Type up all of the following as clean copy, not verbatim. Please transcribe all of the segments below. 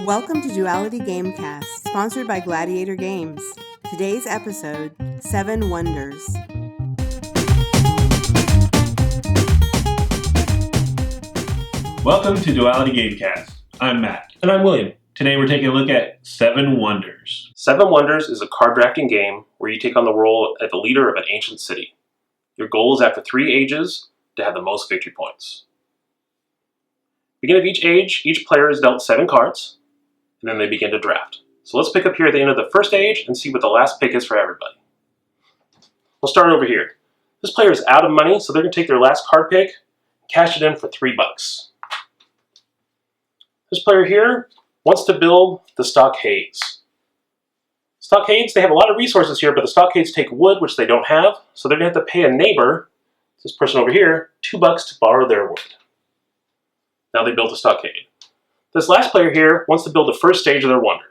Welcome to Duality Gamecast, sponsored by Gladiator Games. Today's episode, 7 Wonders. Welcome to Duality Gamecast. I'm Matt. And I'm William. Today we're taking a look at 7 Wonders. 7 Wonders is a card drafting game where you take on the role of the leader of an ancient city. Your goal is after 3 ages to have the most victory points. Beginning of each age, each player is dealt 7 cards, and then they begin to draft. So let's pick up here at the end of the first age and see what the last pick is for everybody. We'll start over here. This player is out of money, so they're going to take their last card pick and cash it in for $3. This player here wants to build the stockades. Stockades, they have a lot of resources here, but the stockades take wood, which they don't have, so they're going to have to pay a neighbor, this person over here, $2 to borrow their wood. Now they built a stockade. This last player here wants to build the first stage of their wonder.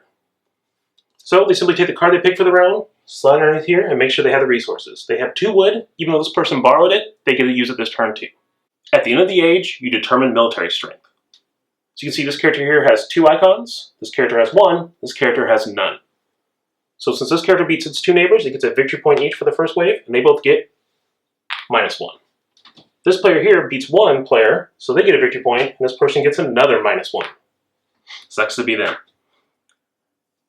So they simply take the card they picked for the round, slide it underneath here, and make sure they have the resources. They have 2 wood. Even though this person borrowed it, they get to use it this turn too. At the end of the age, you determine military strength. So you can see this character here has 2 icons, this character has 1, this character has none. So since this character beats its 2 neighbors, it gets a victory point each for the first wave, and they both get -1. This player here beats 1 player, so they get a victory point, and this person gets another -1. Sucks to be them.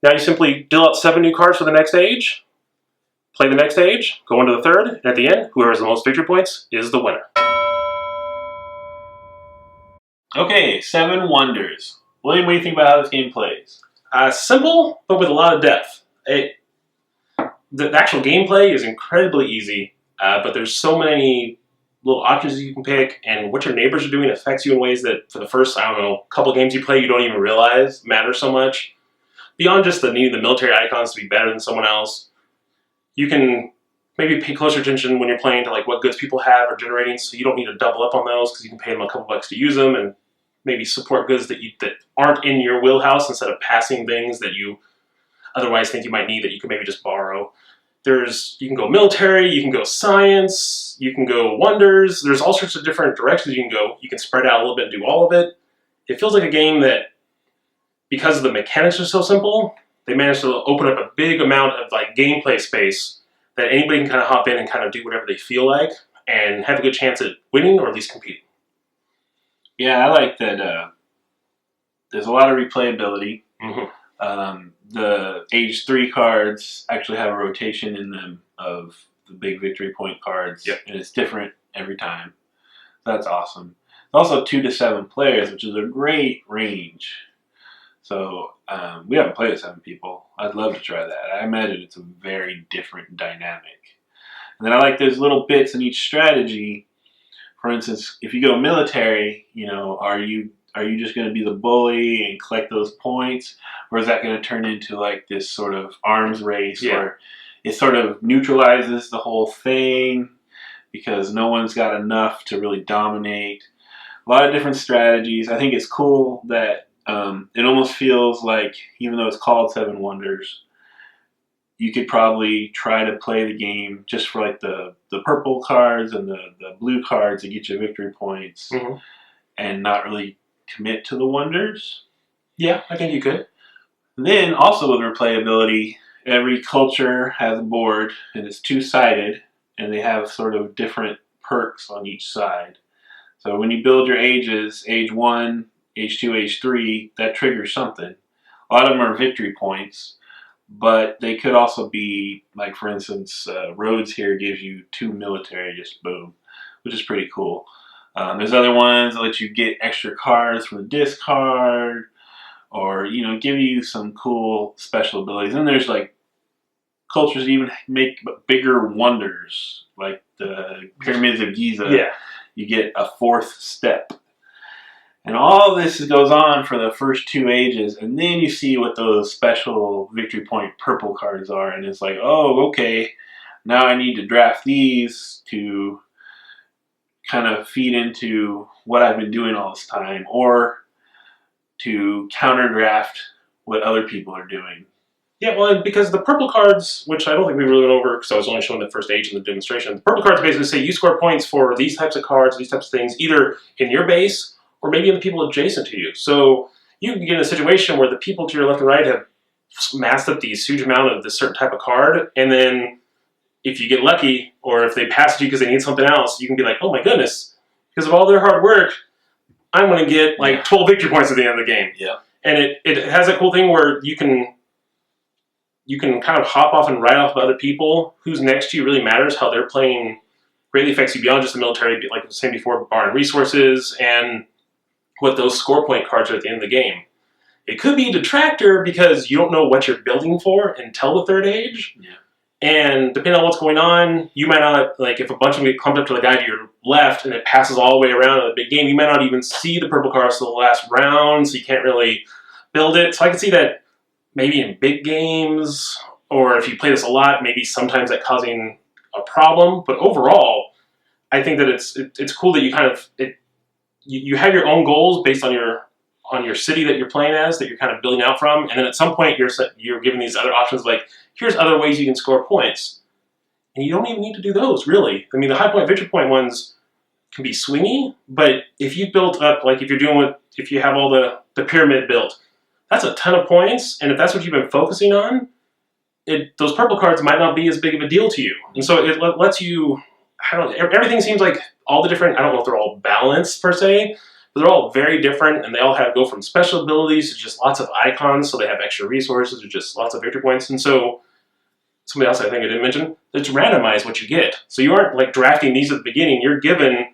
Now you simply deal out 7 new cards for the next age, play the next age, go into the third, and at the end, whoever has the most victory points is the winner. Okay, 7 Wonders. William, what do you think about how this game plays? Simple, but with a lot of depth. The actual gameplay is incredibly easy, but there's so many little options you can pick, and what your neighbors are doing affects you in ways that for the first, I don't know, couple games you play you don't even realize matter so much. Beyond just the need the military icons to be better than someone else, you can maybe pay closer attention when you're playing to like what goods people have or generating, so you don't need to double up on those because you can pay them a couple bucks to use them, and maybe support goods that aren't in your wheelhouse instead of passing things that you otherwise think you might need that you can maybe just borrow. You can go military, you can go science, you can go wonders. There's all sorts of different directions you can go. You can spread out a little bit and do all of it. It feels like a game that, because the mechanics are so simple, they managed to open up a big amount of like gameplay space that anybody can kind of hop in and kind of do whatever they feel like and have a good chance at winning or at least competing. Yeah, I like that there's a lot of replayability. Mm-hmm. The age 3 cards actually have a rotation in them of the big victory point cards, Yep. And it's different every time. That's awesome. Also 2 to 7 players, which is a great range. So we haven't played with 7 people. I'd love to try that. I imagine it's a very different dynamic. And then I like there's little bits in each strategy. For instance, if you go military, you know, are you just going to be the bully and collect those points? Or is that going to turn into like this sort of arms race where it sort of neutralizes the whole thing because no one's got enough to really dominate? A lot of different strategies. I think it's cool that it almost feels like, even though it's called 7 Wonders, you could probably try to play the game just for like the purple cards and the blue cards that get you victory points, Mm-hmm. and not really commit to the wonders. Yeah, I think you could. And then also with replayability, every culture has a board and it's 2-sided, and they have sort of different perks on each side. So when you build your ages, age 1, age 2, age 3, that triggers something. A lot of them are victory points, but they could also be, like for instance, Rhodes here gives you 2 military, just boom, which is pretty cool. There's other ones that let you get extra cards from the discard, or, you know, give you some cool special abilities. And there's like cultures that even make bigger wonders, like the pyramids of Giza. Yeah. You get a 4th step. And all this goes on for the first 2 ages, and then you see what those special victory point purple cards are, and it's like, oh, okay, now I need to draft these to kind of feed into what I've been doing all this time, or to counter draft what other people are doing. Yeah, well, because the purple cards, which I don't think we really went over because I was only showing the first age in the demonstration, the purple cards basically say you score points for these types of cards, these types of things, either in your base or maybe in the people adjacent to you. So you can get in a situation where the people to your left and right have massed up these huge amount of this certain type of card, and then if you get lucky, or if they pass it to you because they need something else, you can be like, oh my goodness, because of all their hard work, I'm going to get like 12 victory points at the end of the game. Yeah. And it has a cool thing where you can kind of hop off and ride off of other people. Who's next to you really matters. How they're playing greatly affects you beyond just the military, like I was saying before, barring resources and what those score point cards are at the end of the game. It could be a detractor because you don't know what you're building for until the third age. Yeah. And depending on what's going on, you might not, like if a bunch of them get clumped up to the guy to your left and it passes all the way around in the big game, you might not even see the purple cards till the last round, so you can't really build it. So I can see that maybe in big games, or if you play this a lot, maybe sometimes that causing a problem. But overall, I think that it's cool that you kind of, you have your own goals based on your city that you're playing as, that you're kind of building out from, and then at some point you're given these other options like, here's other ways you can score points. And you don't even need to do those, really. I mean, the high point, victory point ones can be swingy, but if you've built up, like if you have all the pyramid built, that's a ton of points, and if that's what you've been focusing on, those purple cards might not be as big of a deal to you. And so it lets you, everything seems like all the different, I don't know if they're all balanced per se, but they're all very different, and they all go from special abilities to just lots of icons, so they have extra resources or just lots of victory points. And so somebody else I think I didn't mention, it's randomized what you get. So you aren't like drafting these at the beginning. You're given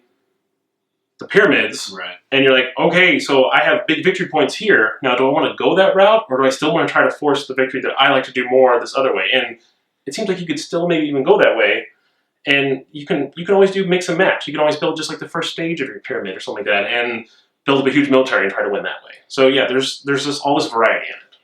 the pyramids, right? And you're like, okay, so I have big victory points here. Now, do I want to go that route, or do I still want to try to force the victory that I like to do more this other way? And it seems like you could still maybe even go that way. And you can always do mix and match. You can always build just like the first stage of your pyramid or something like that, and build up a huge military and try to win that way. So yeah, there's just all this variety in it.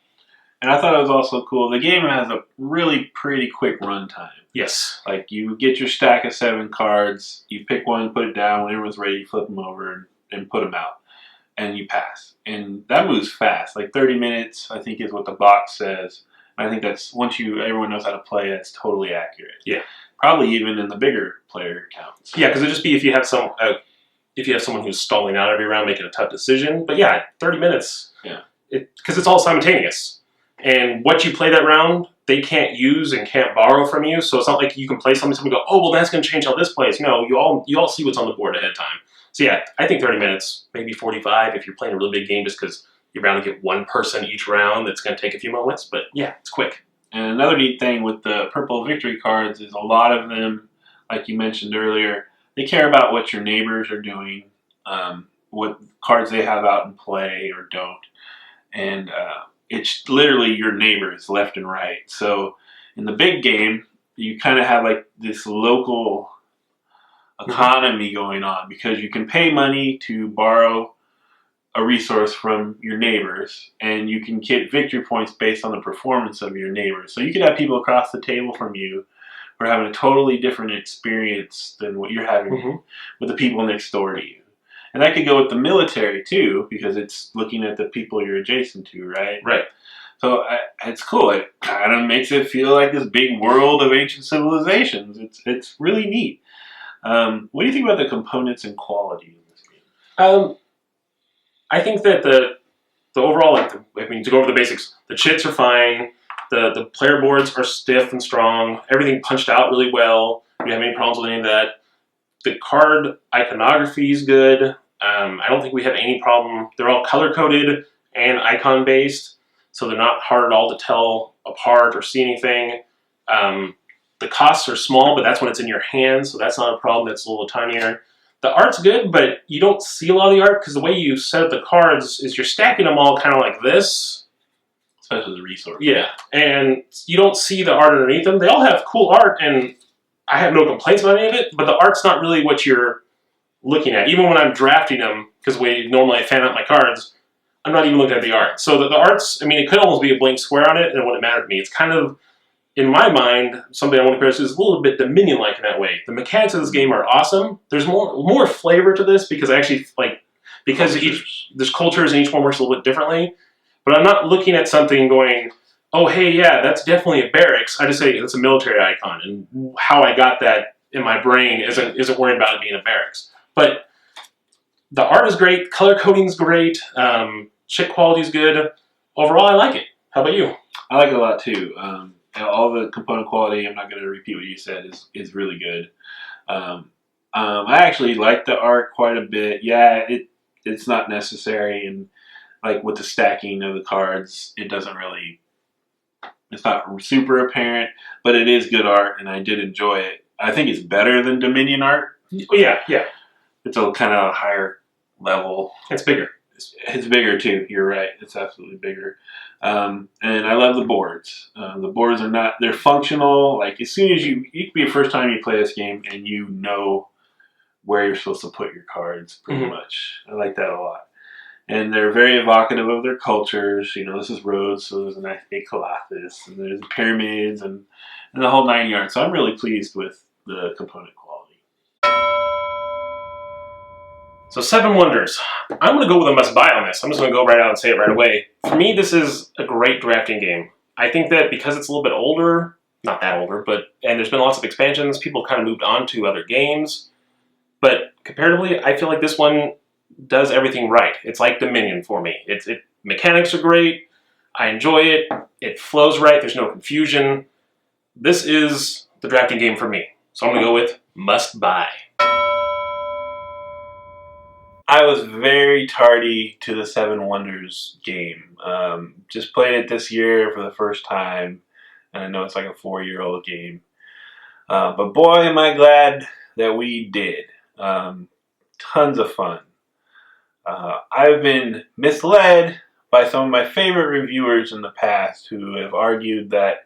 And I thought it was also cool. The game has a really pretty quick run time. Yes. Like you get your stack of 7 cards, you pick one, put it down. When everyone's ready, you flip them over and put them out, and you pass. And that moves fast. Like 30 minutes, I think, is what the box says. I think that's once everyone knows how to play, that's totally accurate. Yeah. Probably even in the bigger player counts. Yeah, because it'd just be if you have someone who's stalling out every round, making a tough decision. But yeah, 30 minutes. Yeah. Because it's all simultaneous, and what you play that round, they can't use and can't borrow from you. So it's not like you can play something and go, oh well, that's going to change how this plays. No, you all see what's on the board ahead of time. So yeah, I think 30 minutes, maybe 45 if you're playing a really big game, just because you're bound to get one person each round. That's going to take a few moments, but yeah, it's quick. And another neat thing with the purple victory cards is a lot of them, like you mentioned earlier, they care about what your neighbors are doing, what cards they have out in play or don't. And it's literally your neighbors left and right. So in the big game, you kind of have like this local economy going on because you can pay money to borrow a resource from your neighbors, and you can get victory points based on the performance of your neighbors. So you could have people across the table from you who are having a totally different experience than what you're having with the people next door to you. And that could go with the military too, because it's looking at the people you're adjacent to, right? Right. So it's cool. It kind of makes it feel like this big world of ancient civilizations. It's really neat. What do you think about the components and quality in this game? I think that the overall, to go over the basics, the chits are fine. The player boards are stiff and strong. Everything punched out really well. You don't have any problems with any of that. The card iconography is good. I don't think we have any problem. They're all color-coded and icon-based, so they're not hard at all to tell apart or see anything. The costs are small, but that's when it's in your hand, so that's not a problem. That's a little tinier. The art's good, but you don't see a lot of the art because the way you set up the cards is you're stacking them all kind of like this. Especially the resource. Yeah, and you don't see the art underneath them. They all have cool art, and I have no complaints about any of it, but the art's not really what you're looking at. Even when I'm drafting them, because normally I fan out my cards, I'm not even looking at the art. So the art's, it could almost be a blank square on it, and it wouldn't matter to me. It's kind of, in my mind, something I want to compare to is a little bit Dominion-like in that way. The mechanics of this game are awesome. There's more flavor to this because there's cultures and each one works a little bit differently. But I'm not looking at something going, oh, hey, yeah, that's definitely a barracks. I just say it's a military icon, and how I got that in my brain isn't worrying about it being a barracks. But the art is great, color coding's great. Chip quality is good. Overall, I like it. How about you? I like it a lot too. All the component quality, I'm not going to repeat what you said, is really good. I actually like the art quite a bit. Yeah, it's not necessary, and like with the stacking of the cards, it's not super apparent, but it is good art, and I did enjoy it. I think it's better than Dominion art. Yeah. It's a kind of higher level. It's bigger. It's bigger too. You're right. It's absolutely bigger. And I love the boards. The boards they're functional. Like as soon as it could be the first time you play this game and you know where you're supposed to put your cards pretty much. I like that a lot. And they're very evocative of their cultures. This is Rhodes, so there's a Colossus, and there's pyramids, and the whole 9 yards. So I'm really pleased with the component quality. So 7 Wonders. I'm going to go with a must-buy on this. I'm just going to go right out and say it right away. For me, this is a great drafting game. I think that because it's a little bit older, not that older, and there's been lots of expansions, people kind of moved on to other games. But comparatively, I feel like this one does everything right. It's like Dominion for me. Mechanics are great. I enjoy it. It flows right. There's no confusion. This is the drafting game for me. So I'm going to go with must buy. I was very tardy to the 7 Wonders game. Just played it this year for the first time. And I know it's like a 4-year-old game. But boy, am I glad that we did. Tons of fun. I've been misled by some of my favorite reviewers in the past who have argued that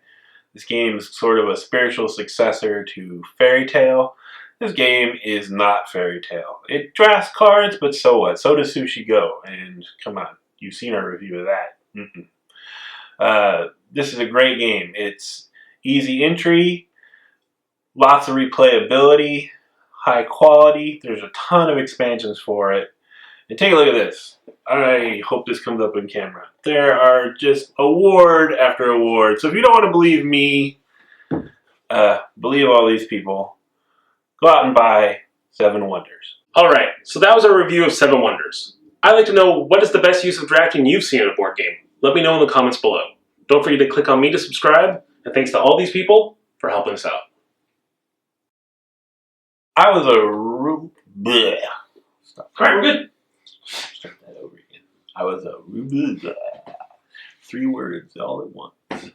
this game is sort of a spiritual successor to Fairy Tale. This game is not Fairy Tale. It drafts cards, but so what? So does Sushi Go. And come on, you've seen our review of that. This is a great game. It's easy entry, lots of replayability, high quality. There's a ton of expansions for it. And take a look at this. I hope this comes up in camera. There are just award after award. So if you don't want to believe me, believe all these people. Go out and buy 7 Wonders. Alright, so that was our review of 7 Wonders. I'd like to know, what is the best use of drafting you've seen in a board game? Let me know in the comments below. Don't forget to click on me to subscribe, and thanks to all these people for helping us out. I was a bleh. Stop. Alright, we're good. Start that over again. I was a 3 words all at once.